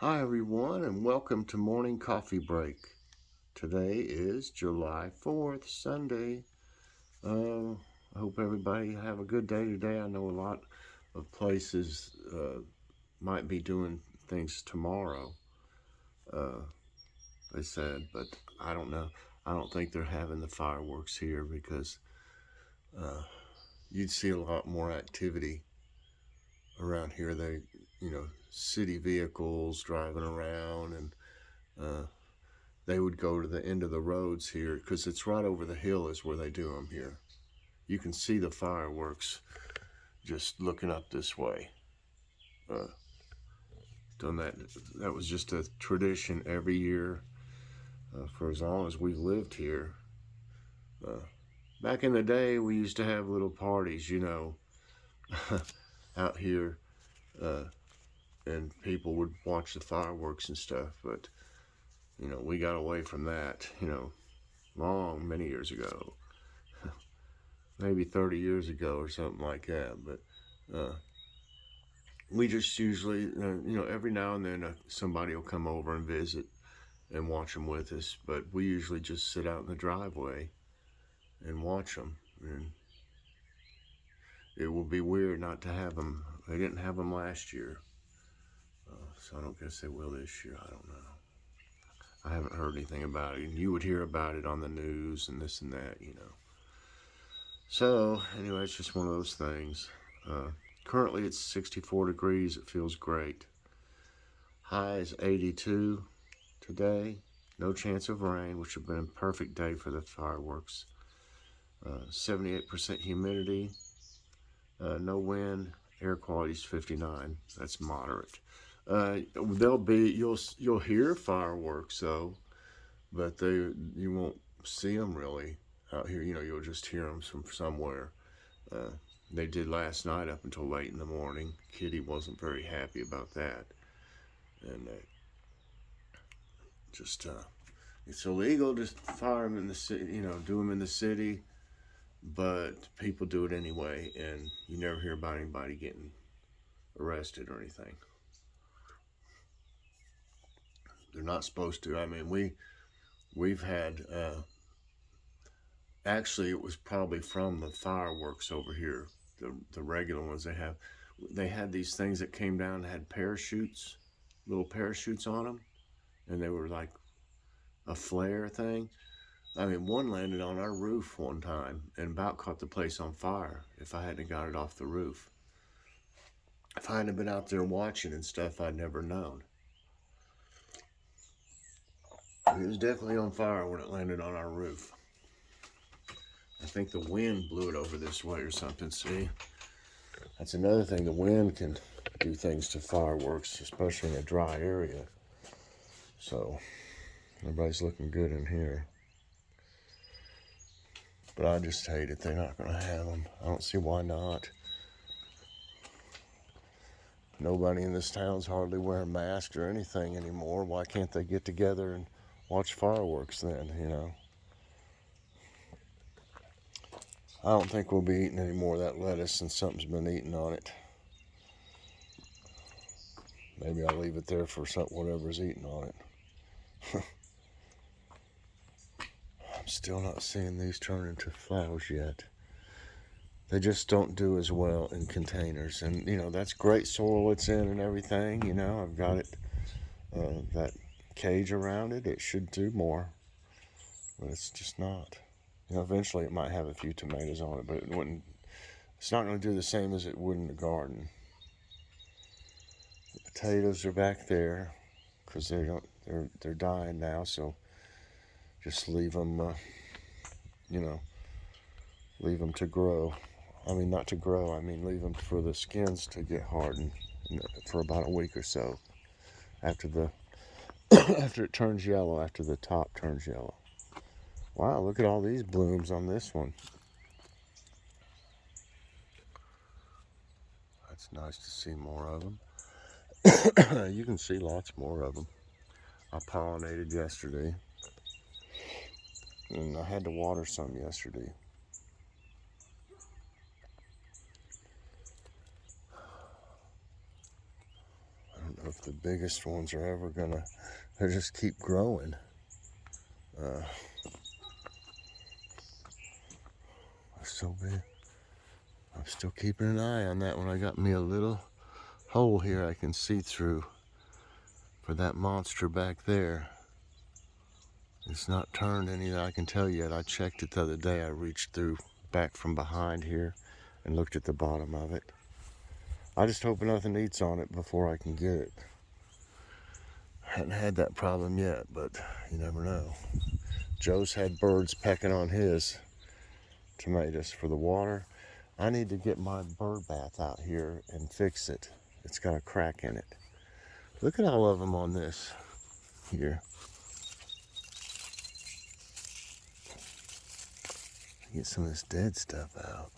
Hi everyone, and welcome to Morning Coffee Break. Today is July 4th, Sunday. I hope everybody have a good day today. I know a lot of places might be doing things tomorrow, they said, but I don't know. I don't think they're having the fireworks here because you'd see a lot more activity around here. City vehicles driving around, and they would go to the end of the roads here because it's right over the hill is where they do them here. You can see the fireworks just looking up this way. Done that. That was just a tradition every year for as long as we've lived here. Back in the day, we used to have little parties, out here, and people would watch the fireworks and stuff. But we got away from that. Many years ago. Maybe 30 years ago or something like that. But we just usually, every now and then somebody will come over and visit and watch them with us. But we usually just sit out in the driveway and watch them. And it will be weird not to have them. They didn't have them last year. So I don't guess they will this year. I don't know. I haven't heard anything about it. And you would hear about it on the news and this and that, So, anyway, it's just one of those things. Currently, it's 64 degrees. It feels great. High is 82 today. No chance of rain, which would have been a perfect day for the fireworks. 78% humidity. No wind. Air quality is 59. That's moderate. You'll hear fireworks though, but you won't see them really out here. You'll just hear them from somewhere. They did last night up until late in the morning. Kitty wasn't very happy about that, and it's illegal to fire them in the city. Do them in the city, but people do it anyway, and you never hear about anybody getting arrested or anything. They're not supposed to. I mean, we've had. Actually, it was probably from the fireworks over here, the regular ones they have. They had these things that came down and had parachutes, little parachutes on them, and they were like a flare thing. I mean, one landed on our roof one time and about caught the place on fire if I hadn't got it off the roof. If I hadn't been out there watching and stuff, I'd never known. It was definitely on fire when it landed on our roof. I think the wind blew it over this way or something, see? That's another thing, the wind can do things to fireworks, especially in a dry area. So, everybody's looking good in here. But I just hate it, they're not going to have them. I don't see why not. Nobody in this town's hardly wearing masks or anything anymore. Why can't they get together and watch fireworks then, I don't think we'll be eating any more of that lettuce since something's been eaten on it. Maybe I'll leave it there for whatever's eating on it. I'm still not seeing these turn into flowers yet. They just don't do as well in containers. And, that's great soil it's in and everything. I've got it, that cage around it. It should do more, but it's just not. Eventually it might have a few tomatoes on it, but it's not going to do the same as it would in the garden. The potatoes are back there because they're dying now, so just leave them, leave them to grow. I mean, not to grow, I mean leave them for the skins to get hardened for about a week or so after after it turns yellow, after the top turns yellow. Wow, look at all these blooms on this one. That's nice to see more of them. You can see lots more of them. I pollinated yesterday, and I had to water some yesterday. I don't know if the biggest ones are ever gonna, they just keep growing. They're so big. I'm still keeping an eye on that one. I got me a little hole here I can see through for that monster back there. It's not turned any that I can tell yet. I checked it the other day. I reached through back from behind here and looked at the bottom of it. I just hope nothing eats on it before I can get it. I hadn't had that problem yet, but you never know. Joe's had birds pecking on his tomatoes for the water. I need to get my bird bath out here and fix it. It's got a crack in it. Look at all of them on this here. Get some of this dead stuff out.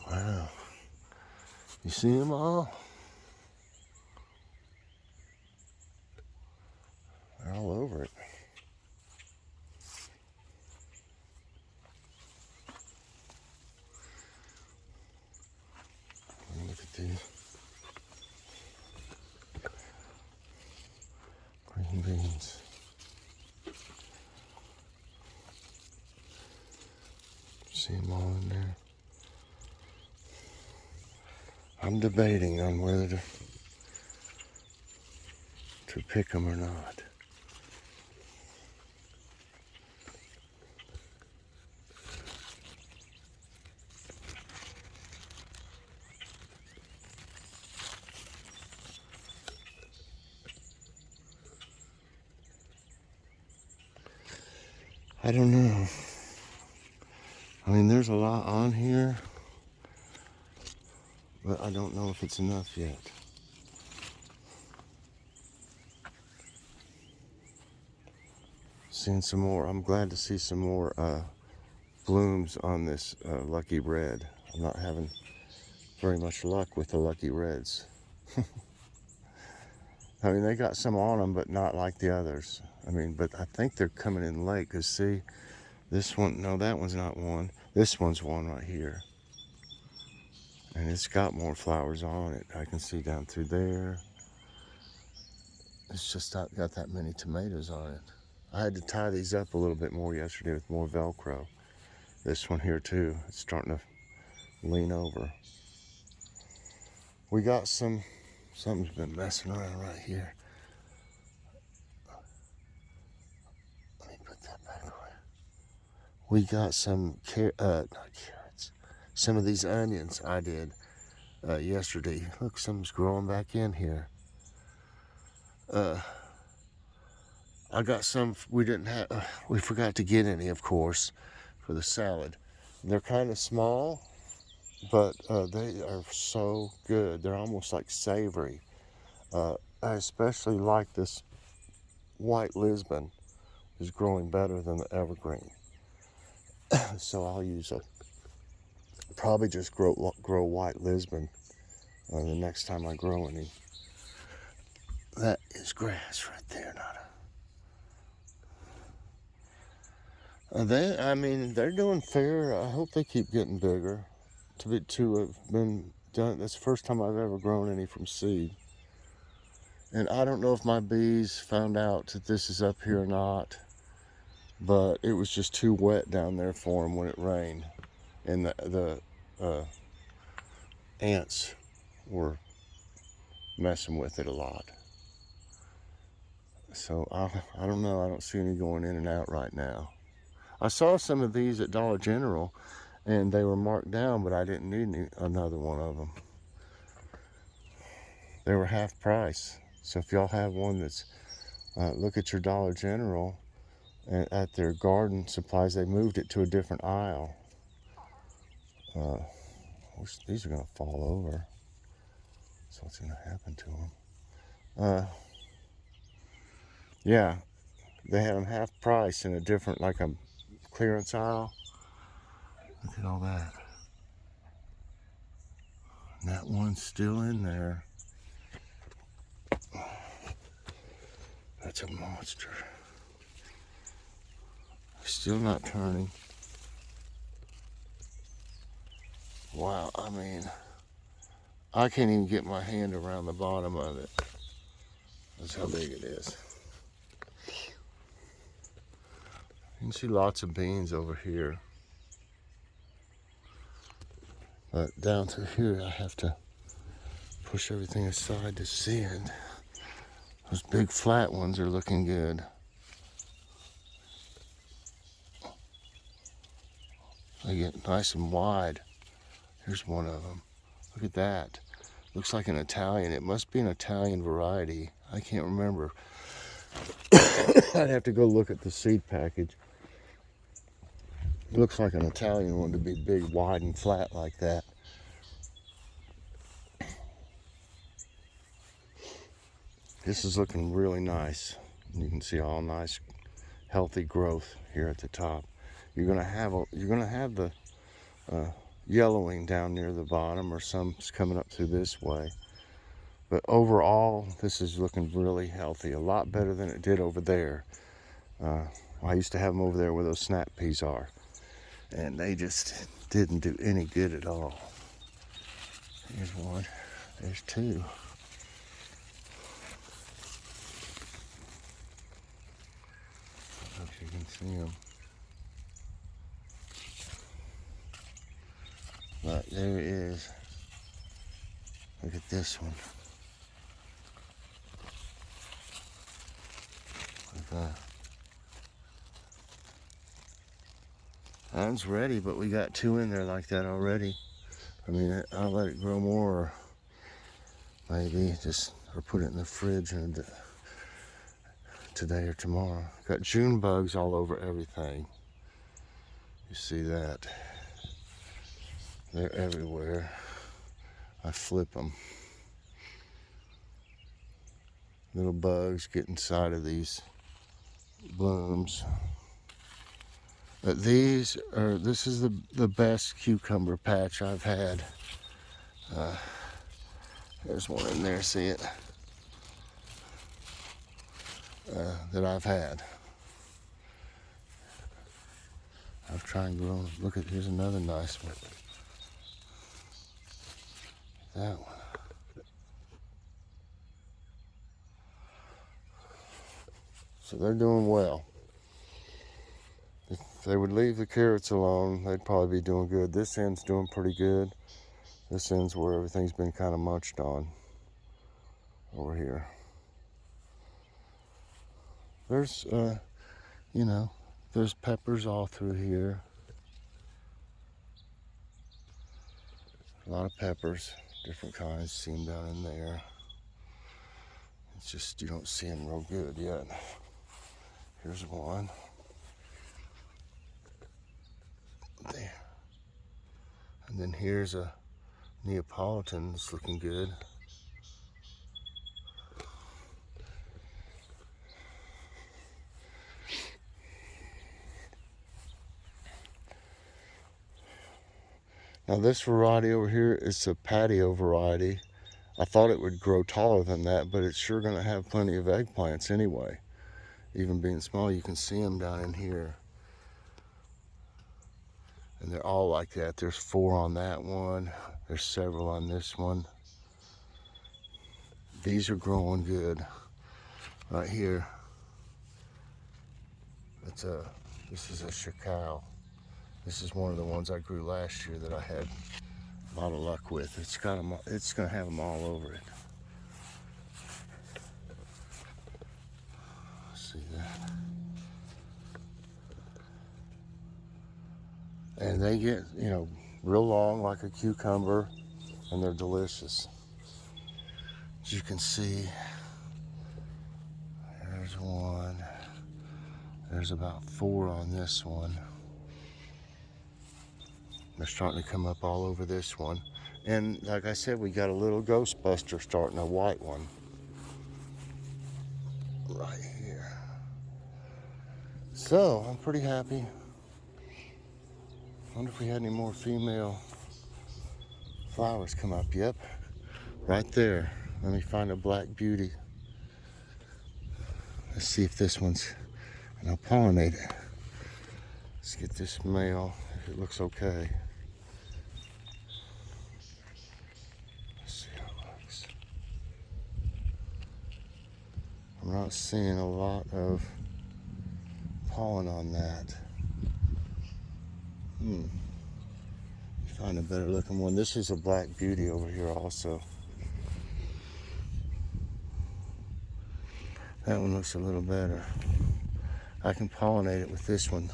Wow. You see them all? They're all over it. Look at these. Green beans. See them all in there. I'm debating on whether to pick them or not. I don't know. I mean, there's a lot on here, but I don't know if it's enough yet. Seeing some more. I'm glad to see some more blooms on this Lucky Red. I'm not having very much luck with the Lucky Reds. I mean, they got some on them, but not like the others. I mean, but I think they're coming in late, because see, this one, no, that one's not one. This one's one right here. And it's got more flowers on it. I can see down through there. It's just not got that many tomatoes on it. I had to tie these up a little bit more yesterday with more Velcro. This one here too, it's starting to lean over. We got something's been messing around right here. Let me put that back away. We got some not carrots, some of these onions I did yesterday. Look, something's growing back in here. I got some we didn't have. We forgot to get any, of course, for the salad. They're kind of small, but they are so good. They're almost like savory. I especially like this white Lisbon. Is growing better than the evergreen. So I'll use probably just grow white Lisbon the next time I grow any. That is grass right there, I mean, they're doing fair. I hope they keep getting bigger. To have been done, that's the first time I've ever grown any from seed. And I don't know if my bees found out that this is up here or not, but it was just too wet down there for them when it rained. And the ants were messing with it a lot. So I don't know. I don't see any going in and out right now. I saw some of these at Dollar General, and they were marked down, but I didn't need another one of them. They were half price. So if y'all have one that's, look at your Dollar General, and at their garden supplies, they moved it to a different aisle. These are gonna fall over. So what's gonna happen to them? Yeah, they had them half price in a different, like a clearance aisle. Look at all that. And that one's still in there. That's a monster. Still not turning. Wow, I mean, I can't even get my hand around the bottom of it. That's how big it is. You can see lots of beans over here. But down through here, I have to push everything aside to see it. Those big flat ones are looking good. They get nice and wide. Here's one of them. Look at that. Looks like an Italian. It must be an Italian variety. I can't remember. I'd have to go look at the seed package. It looks like an Italian one to be big, wide, and flat like that. This is looking really nice. You can see all nice, healthy growth here at the top. You're gonna have the yellowing down near the bottom, or some's coming up through this way. But overall, this is looking really healthy. A lot better than it did over there. I used to have them over there where those snap peas are, and they just didn't do any good at all. Here's one. There's two. I hope you can see them. But there it is. Look at this one. Look at that. That one's ready, but we got two in there like that already. I mean, I'll let it grow more, or maybe just, or put it in the fridge and today or tomorrow. Got June bugs all over everything. You see that? They're everywhere. I flip them. Little bugs get inside of these blooms. But this is the best cucumber patch I've had. There's one in there, see it? That I've had. I've tried and grown. Look at, here's another nice one. That one. So they're doing well. If they would leave the carrots alone, they'd probably be doing good. This end's doing pretty good. This end's where everything's been kind of munched on over here. There's, you know, there's peppers all through here. A lot of peppers, different kinds, see them down in there. It's just, you don't see them real good yet. Here's one. There. And then here's a Neapolitan that's looking good. Now this variety over here is a patio variety. I thought it would grow taller than that, but it's sure gonna have plenty of eggplants anyway. Even being small, you can see them down in here. And they're all like that. There's 4 on that one. There's several on this one. These are growing good. Right here. This is a Chacao. This is one of the ones I grew last year that I had a lot of luck with. It's gonna have them all over it. See that? And they get, you know, real long like a cucumber, and they're delicious. As you can see, there's one. There's about 4 on this one. They're starting to come up all over this one. And like I said, we got a little Ghostbuster starting, a white one. Right here. So, I'm pretty happy. I wonder if we had any more female flowers come up. Yep, right there. Let me find a black beauty. Let's see if this one's, and I'll pollinate it. Let's get this male, if it looks okay. Let's see how it looks. I'm not seeing a lot of pollen on that. Find a better looking one. This is a black beauty over here also. That one looks a little better. I can pollinate it with this one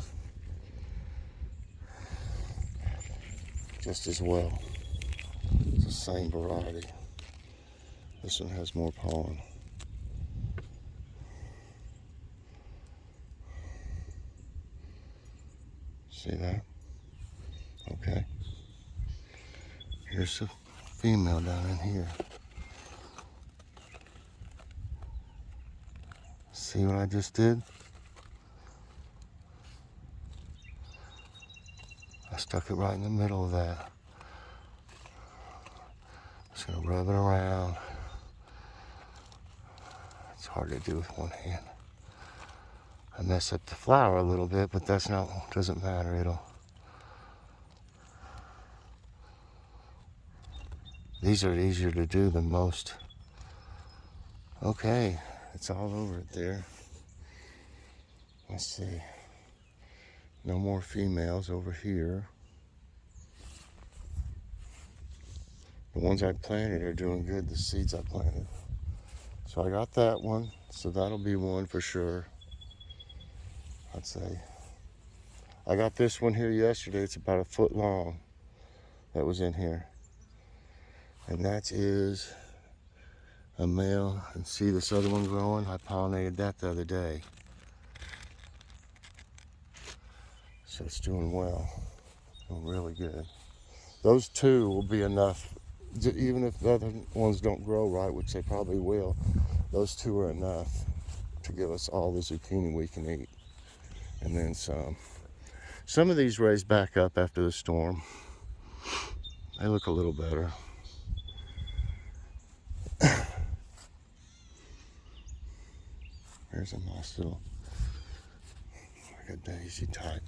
just as well. It's the same variety. This one has more pollen. See that? Okay. Here's a female down in here. See what I just did? I stuck it right in the middle of that. Just gonna rub it around. It's hard to do with one hand. I mess up the flower a little bit, but that's not, doesn't matter. These are easier to do than most. Okay, it's all over it there. Let's see. No more females over here. The ones I planted are doing good, the seeds I planted. So I got that one, so that'll be one for sure, I'd say. I got this one here yesterday, it's about 1 foot long that was in here. And that is a male. And see this other one growing? I pollinated that the other day. So it's doing well, doing really good. Those two will be enough, even if the other ones don't grow right, which they probably will, those two are enough to give us all the zucchini we can eat. And then some. Some of these raised back up after the storm. They look a little better. Here's a nice little, like a daisy type.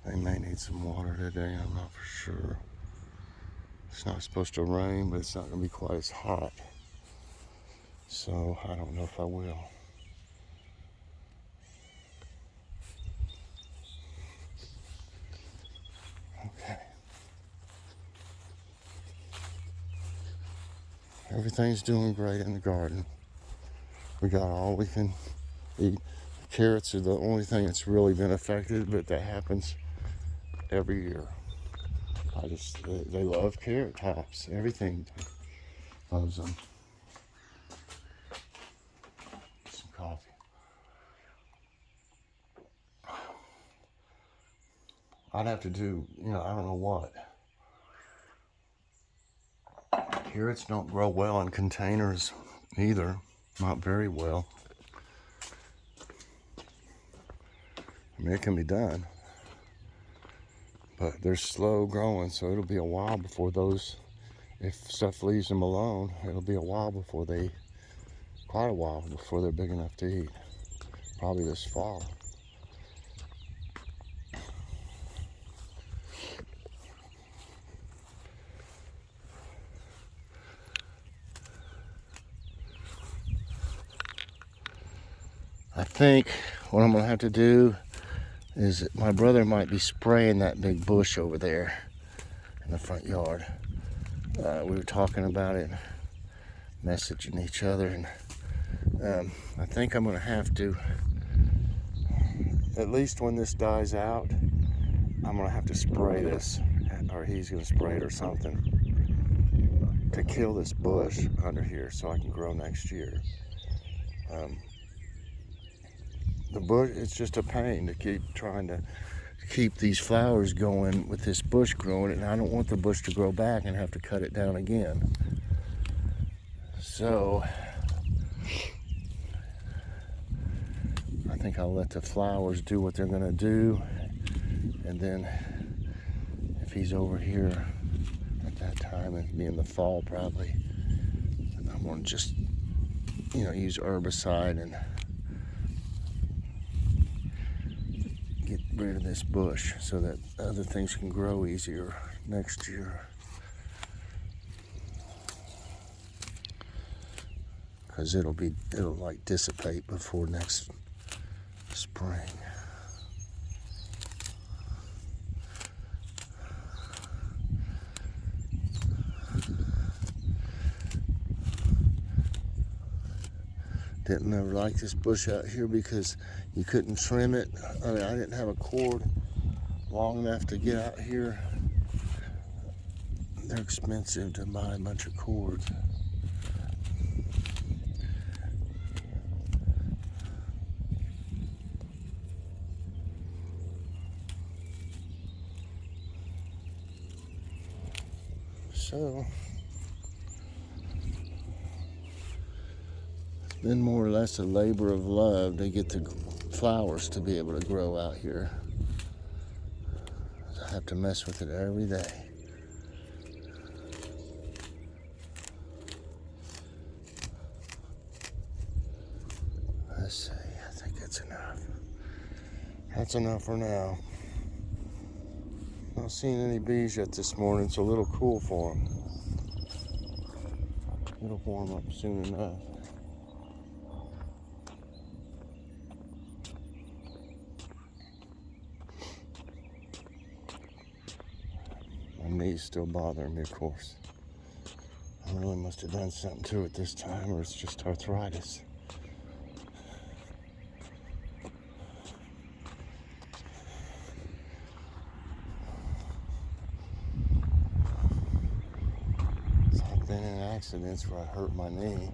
They may need some water today, I'm not for sure. It's not supposed to rain, but it's not going to be quite as hot. So I don't know if I will. Okay. Everything's doing great in the garden. We got all we can eat. Carrots are the only thing that's really been affected, but that happens every year. They love carrot tops. Everything loves them. Some coffee. I'd have to do, I don't know what. Carrots don't grow well in containers either. Not very well. I mean, it can be done. But they're slow growing, so it'll be a while before those, if stuff leaves them alone, it'll be a while before quite a while before they're big enough to eat. Probably this fall. I think what I'm gonna have to do is my brother might be spraying that big bush over there in the front yard. We were talking about it, messaging each other, and I think I'm gonna have to, at least when this dies out, I'm gonna have to spray this, or he's gonna spray it or something to kill this bush under here so I can grow next year. The bush, it's just a pain to keep trying to keep these flowers going with this bush growing, and I don't want the bush to grow back and have to cut it down again. So I think I'll let the flowers do what they're gonna do, and then if if he's over here at that time, it'd be in the fall probably. And I'm gonna just, use herbicide and get rid of this bush so that other things can grow easier next year. Because it'll like dissipate before next spring. Didn't ever like this bush out here because you couldn't trim it. I didn't have a cord long enough to get out here. They're expensive to buy a bunch of cords. So it's been more or less a labor of love to get the flowers to be able to grow out here. I have to mess with it every day. Let's see, I think that's enough. That's enough for now. Not seeing any bees yet this morning. It's a little cool for them. It'll warm up soon enough. My knee's still bothering me, of course. I really must have done something to it this time, or it's just arthritis. Been in accidents where I hurt my knee,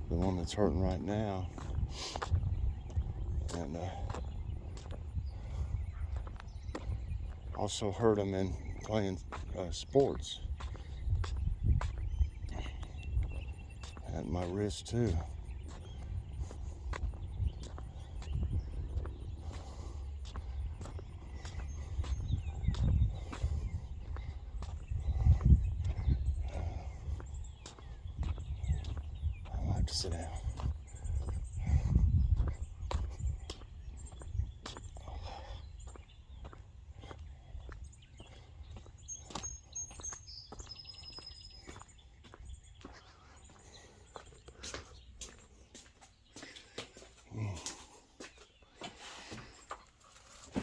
the one that's hurting right now, and also hurt him in playing sports, and my wrist too. Sit down.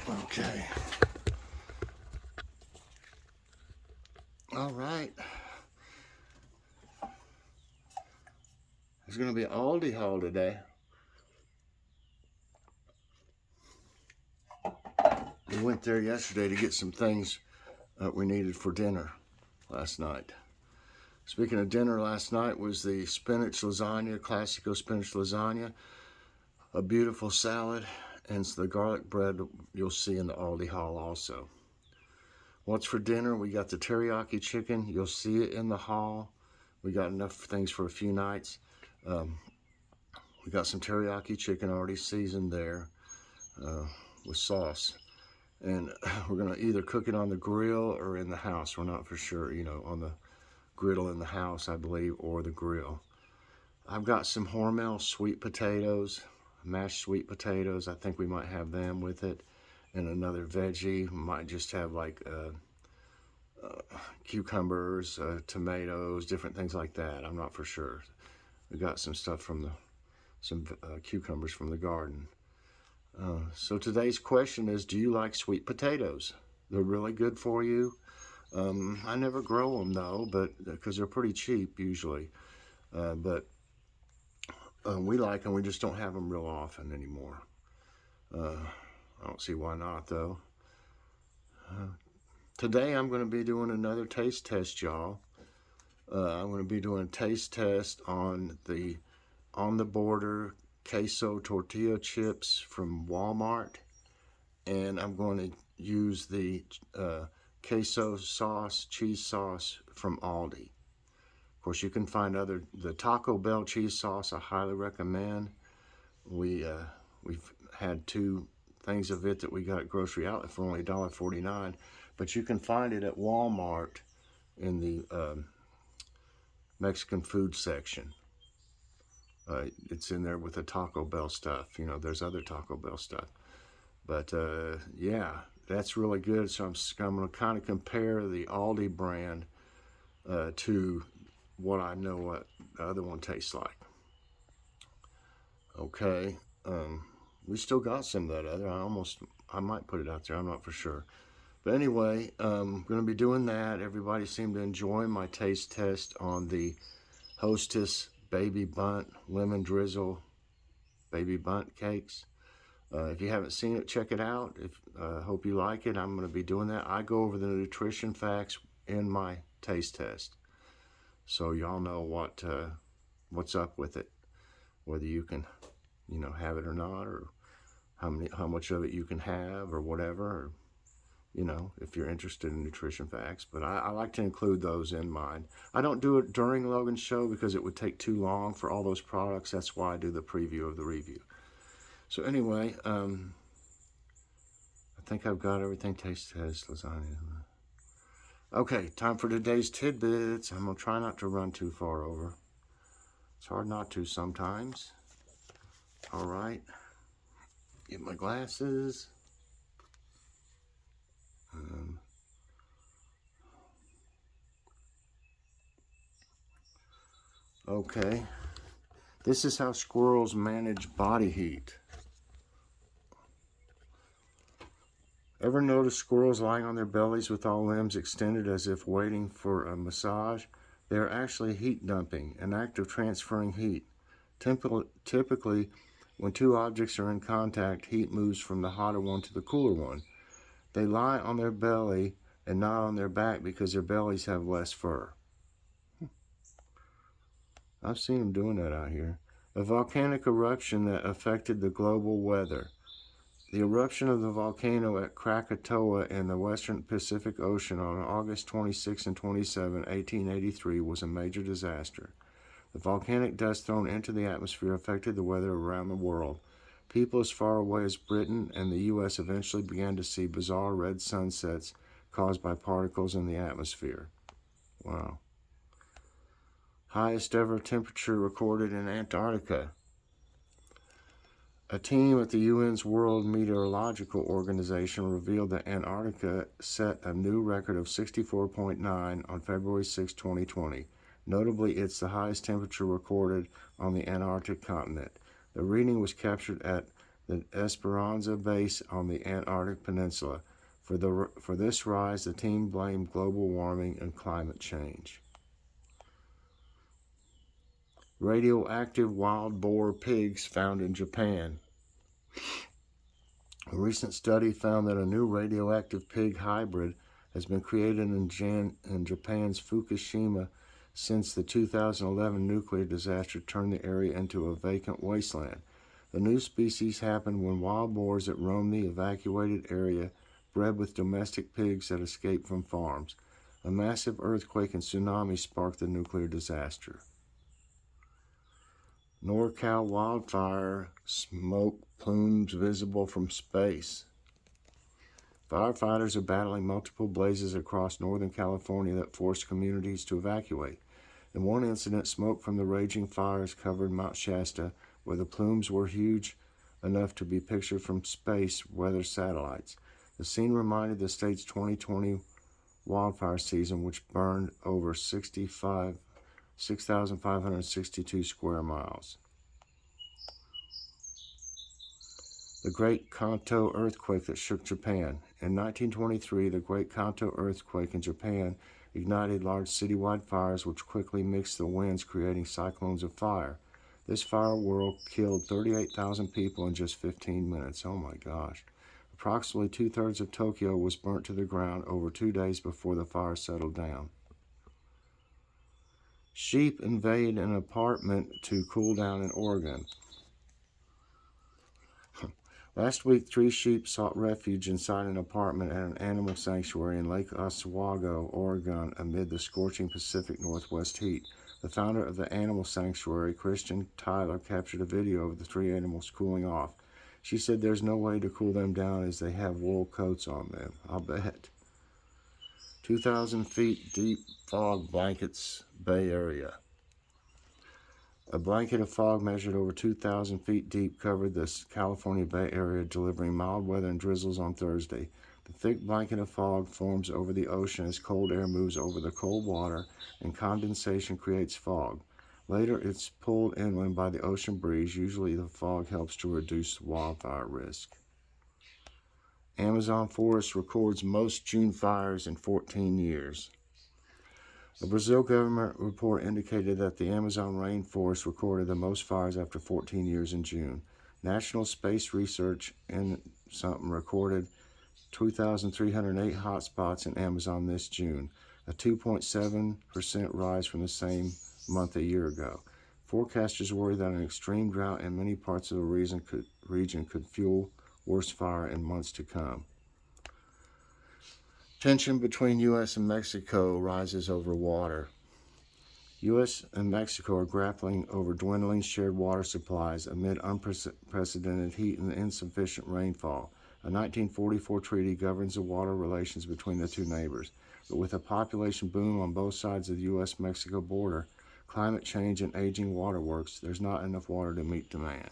Okay. All right. There's going to be an Aldi haul today. We went there yesterday to get some things that we needed for dinner last night. Speaking of dinner, last night was the spinach lasagna, classico spinach lasagna, a beautiful salad, and the garlic bread you'll see in the Aldi haul also. What's for dinner? We got the teriyaki chicken. You'll see it in the haul. We got enough things for a few nights. We got some teriyaki chicken already seasoned there with sauce. And we're going to either cook it on the grill or in the house. We're not for sure, on the griddle in the house, I believe, or the grill. I've got some Hormel sweet potatoes, mashed sweet potatoes. I think we might have them with it. And another veggie. We might just have like cucumbers, tomatoes, different things like that. I'm not for sure. We got some stuff from some cucumbers from the garden. So today's question is, do you like sweet potatoes? They're really good for you. I never grow them though, but because they're pretty cheap usually. But we like them. We just don't have them real often anymore. I don't see why not though. Today I'm going to be doing another taste test, y'all. I'm going to be doing a taste test on the On the Border queso tortilla chips from Walmart, and I'm going to use the queso sauce, cheese sauce from Aldi. Of course, you can find the Taco Bell cheese sauce I highly recommend. We've had 2 things of it that we got at Grocery Outlet for only $1.49. but you can find it at Walmart in the Mexican food section. It's in there with the Taco Bell stuff. You know, there's other Taco Bell stuff. But yeah, that's really good. So I'm going to kind of compare the Aldi brand to what I know what the other one tastes like. Okay, we still got some of that other. I might put it out there. I'm not for sure. But anyway, I'm going to be doing that. Everybody seemed to enjoy my taste test on the Hostess Baby Bunt Lemon Drizzle Baby Bunt Cakes. If you haven't seen it, check it out. Hope you like it. I'm going to be doing that. I go over the nutrition facts in my taste test, so y'all know what's up with it, whether you can, have it or not, or how much of it you can have, or whatever. Or, if you're interested in nutrition facts. But I like to include those in mine. I don't do it during Logan's show because it would take too long for all those products. That's why I do the preview of the review. So anyway, I think I've got everything. Taste test, lasagna. Okay, time for today's tidbits. I'm going to try not to run too far over. It's hard not to sometimes. All right. Get my glasses. Okay. This is how squirrels manage body heat. Ever notice squirrels lying on their bellies with all limbs extended as if waiting for a massage? They are actually heat dumping, an act of transferring heat. Typically, when two objects are in contact, heat moves from the hotter one to the cooler one. They lie on their belly and not on their back because their bellies have less fur. I've seen them doing that out here. A volcanic eruption that affected the global weather. The eruption of the volcano at Krakatoa in the western Pacific Ocean on August 26 and 27, 1883 was a major disaster. The volcanic dust thrown into the atmosphere affected the weather around the world. People as far away as Britain and the U.S. eventually began to see bizarre red sunsets caused by particles in the atmosphere. Wow. Highest ever temperature recorded in Antarctica. A team at the UN's World Meteorological Organization revealed that Antarctica set a new record of 64.9 on February 6, 2020. Notably, it's the highest temperature recorded on the Antarctic continent. The reading was captured at the Esperanza Base on the Antarctic Peninsula. For this rise, the team blamed global warming and climate change. Radioactive wild boar pigs found in Japan. A recent study found that a new radioactive pig hybrid has been created in Japan's Fukushima since the 2011 nuclear disaster turned the area into a vacant wasteland. The new species happened when wild boars that roamed the evacuated area bred with domestic pigs that escaped from farms. A massive earthquake and tsunami sparked the nuclear disaster. NorCal wildfire, smoke plumes visible from space. Firefighters are battling multiple blazes across Northern California that forced communities to evacuate. In one incident, smoke from the raging fires covered Mount Shasta, where the plumes were huge enough to be pictured from space weather satellites. The scene reminded the state's 2020 wildfire season, which burned over 6,562 square miles. The Great Kanto earthquake that shook Japan. In 1923, the Great Kanto earthquake in Japan ignited large citywide fires which quickly mixed the winds, creating cyclones of fire. This fire whirl killed 38,000 people in just 15 minutes. Oh my gosh. Approximately two-thirds of Tokyo was burnt to the ground over 2 days before the fire settled down. Sheep invade an apartment to cool down in Oregon. Last week, 3 sheep sought refuge inside an apartment at an animal sanctuary in Lake Oswego, Oregon, amid the scorching Pacific Northwest heat. The founder of the animal sanctuary, Christian Tyler, captured a video of the 3 animals cooling off. She said there's no way to cool them down as they have wool coats on them. I'll bet. 2,000 feet deep fog blankets Bay Area. A blanket of fog measured over 2,000 feet deep covered the California Bay Area, delivering mild weather and drizzles on Thursday. The thick blanket of fog forms over the ocean as cold air moves over the cold water and condensation creates fog. Later, it's pulled inland by the ocean breeze. Usually, the fog helps to reduce wildfire risk. Amazon forest records most June fires in 14 years. A Brazil government report indicated that the Amazon rainforest recorded the most fires after 14 years in June. National Space Research recorded 2,308 hotspots in Amazon this June, a 2.7% rise from the same month a year ago. Forecasters worry that an extreme drought in many parts of the region could fuel worse fire in months to come. Tension between U.S. and Mexico rises over water. U.S. and Mexico are grappling over dwindling shared water supplies amid unprecedented heat and insufficient rainfall. A 1944 treaty governs the water relations between the two neighbors. But with a population boom on both sides of the U.S.-Mexico border, climate change and aging waterworks, there's not enough water to meet demand.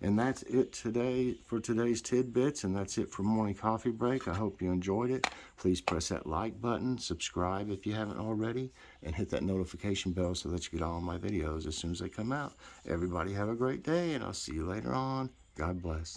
And that's it today for today's Tidbits, and that's it for Morning Coffee Break. I hope you enjoyed it. Please press that like button, subscribe if you haven't already, and hit that notification bell so that you get all my videos as soon as they come out. Everybody have a great day, and I'll see you later on. God bless.